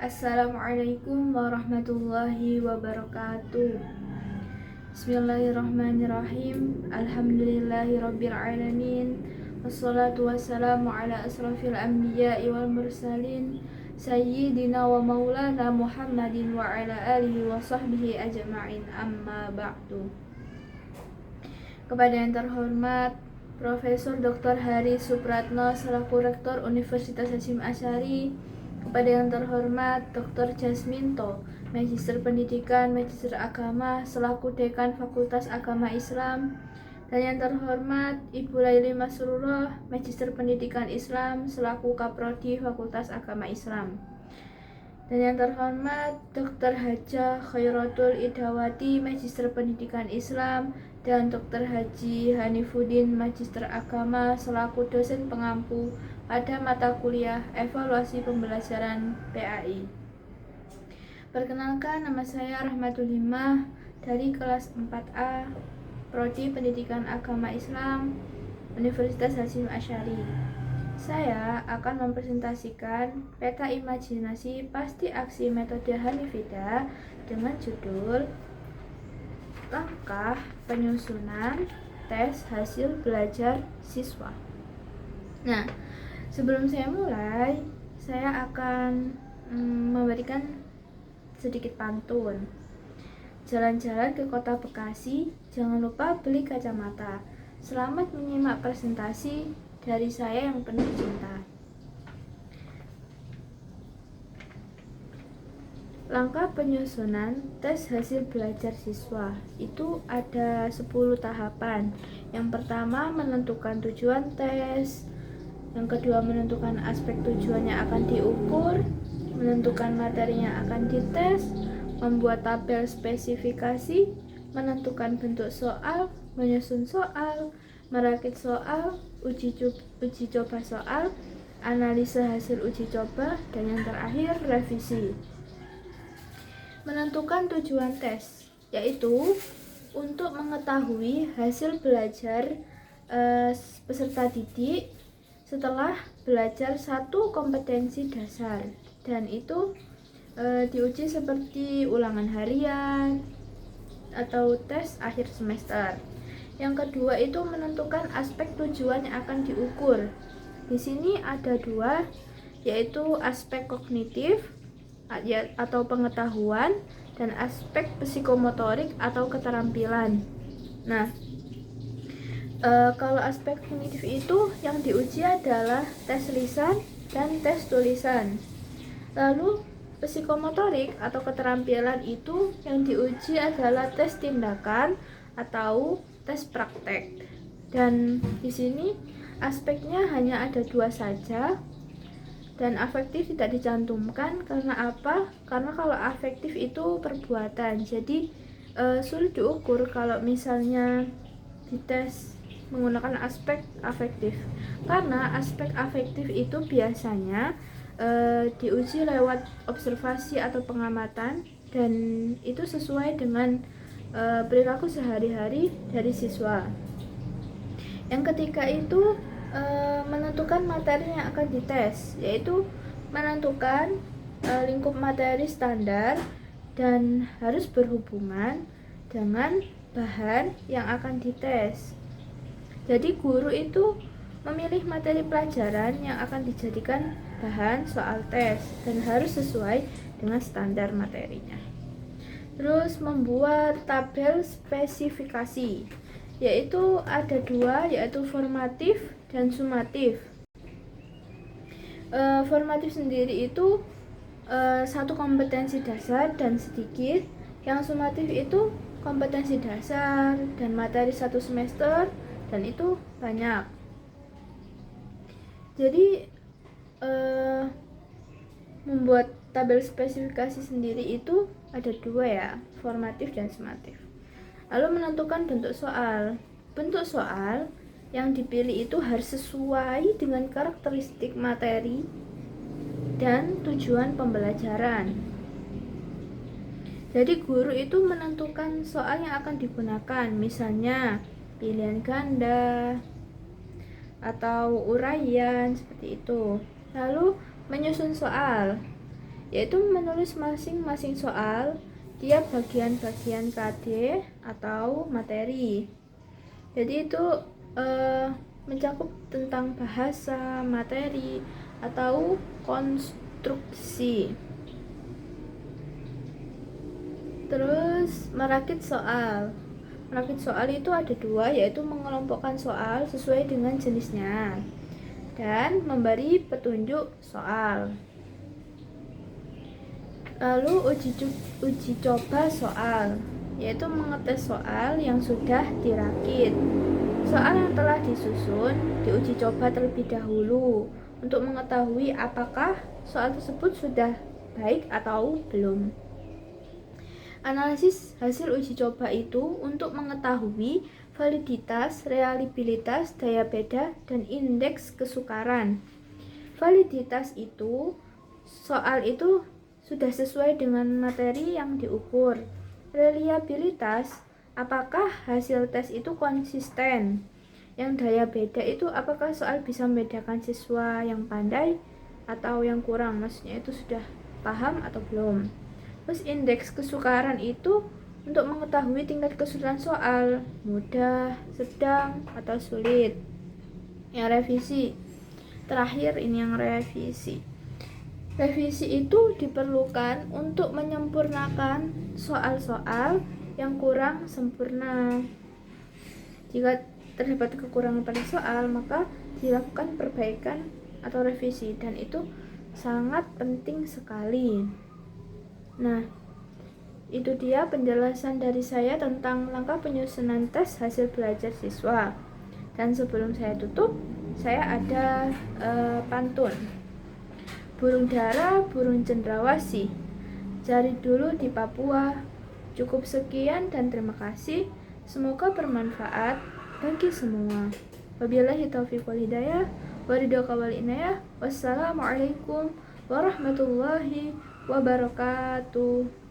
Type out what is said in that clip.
Assalamualaikum warahmatullahi wabarakatuh. Bismillahirrahmanirrahim. Alhamdulillahirabbil alamin. Wassalatu wassalamu ala asrafil anbiya'i wal mursalin sayyidina wa maulana Muhammadin wa ala alihi wa sahbihi ajma'in, amma ba'du. Kepada yang terhormat Profesor Dr. Hari Supratno selaku Rektor Universitas Hasyim Asy'ari, kepada yang terhormat Dr. Jasminto, Magister Pendidikan, Magister Agama selaku Dekan Fakultas Agama Islam, dan yang terhormat Ibu Laili Masrurah, Magister Pendidikan Islam selaku Kaprodi Fakultas Agama Islam, dan yang terhormat Dr. Haja Khairatul Idawati, Magister Pendidikan Islam, dan Dr. Haji Hanifuddin, Magister Agama selaku dosen pengampu pada mata kuliah Evaluasi Pembelajaran PAI. Perkenalkan, nama saya Rahmatul Himah dari kelas 4A Prodi Pendidikan Agama Islam Universitas Hasyim Asy'ari. Saya akan mempresentasikan peta imajinasi pasti aksi metode Hanifida dengan judul Langkah Penyusunan Tes Hasil Belajar Siswa. Nah, sebelum saya mulai, saya akan memberikan sedikit pantun. Jalan-jalan ke kota Bekasi, jangan lupa beli kacamata. Selamat menyimak presentasi dari saya yang penuh cinta. Langkah penyusunan tes hasil belajar siswa itu ada 10 tahapan. Yang pertama, menentukan tujuan tes. Yang kedua, menentukan aspek tujuan yang akan diukur, menentukan materi yang akan dites, membuat tabel spesifikasi, menentukan bentuk soal, menyusun soal, merakit soal, uji coba soal, analisa hasil uji coba, dan yang terakhir, revisi. Menentukan tujuan tes, yaitu untuk mengetahui hasil belajar peserta didik setelah belajar satu kompetensi dasar, dan itu diuji seperti ulangan harian atau tes akhir semester. Yang kedua itu menentukan aspek tujuan yang akan diukur. Di sini ada dua, yaitu aspek kognitif atau pengetahuan dan aspek psikomotorik atau keterampilan. Nah, kalau aspek kognitif itu yang diuji adalah tes lisan dan tes tulisan. Lalu psikomotorik atau keterampilan itu yang diuji adalah tes tindakan atau tes praktek. Dan di sini aspeknya hanya ada dua saja. Dan afektif tidak dicantumkan karena apa? Karena kalau afektif itu perbuatan, jadi sulit diukur kalau misalnya dites menggunakan aspek afektif. Karena aspek afektif itu biasanya diuji lewat observasi atau pengamatan, dan itu sesuai dengan perilaku sehari-hari dari siswa. Yang ketiga itu menentukan materi yang akan dites, yaitu menentukan lingkup materi standar dan harus berhubungan dengan bahan yang akan dites. Jadi guru itu memilih materi pelajaran yang akan dijadikan bahan soal tes dan harus sesuai dengan standar materinya. Terus membuat tabel spesifikasi, yaitu ada dua, yaitu formatif dan sumatif. Formatif sendiri itu satu kompetensi dasar dan sedikit. Yang sumatif itu kompetensi dasar dan materi satu semester, dan itu banyak. Jadi membuat tabel spesifikasi sendiri itu ada dua ya, formatif dan sumatif. Lalu menentukan bentuk soal. Bentuk soal yang dipilih itu harus sesuai dengan karakteristik materi dan tujuan pembelajaran. Jadi guru itu menentukan soal yang akan digunakan, misalnya pilihan ganda atau uraian seperti itu. Lalu menyusun soal. yaitu menulis masing-masing soal tiap bagian-bagian KD atau materi. Jadi itu mencakup tentang bahasa, materi, atau konstruksi. Terus merakit soal. Merakit soal itu ada dua, yaitu mengelompokkan soal sesuai dengan jenisnya dan memberi petunjuk soal. Lalu uji coba soal, yaitu mengetes soal yang sudah dirakit. Soal yang telah disusun diuji coba terlebih dahulu untuk mengetahui apakah soal tersebut sudah baik atau belum. Analisis hasil uji coba itu untuk mengetahui validitas, reliabilitas, daya beda, dan indeks kesukaran. Validitas itu soal itu sudah sesuai dengan materi yang diukur. Reliabilitas, apakah hasil tes itu konsisten. Yang daya beda itu apakah soal bisa membedakan siswa yang pandai atau yang kurang, maksudnya itu sudah paham atau belum. Terus indeks kesukaran itu untuk mengetahui tingkat kesulitan soal, mudah, sedang, atau sulit. Yang revisi terakhir ini yang revisi. Revisi itu diperlukan untuk menyempurnakan soal-soal yang kurang sempurna. Jika terdapat kekurangan pada soal, maka dilakukan perbaikan atau revisi, dan itu sangat penting sekali. Nah, itu dia penjelasan dari saya tentang langkah penyusunan tes hasil belajar siswa. Dan sebelum saya tutup, saya ada pantun. Burung dara, burung cendrawasih, cari dulu di Papua. Cukup sekian dan terima kasih. Semoga bermanfaat bagi semua. Wabillahi taufiq wal hidayah. Waridaka wal inayah. Wassalamualaikum warahmatullahi wabarakatuh.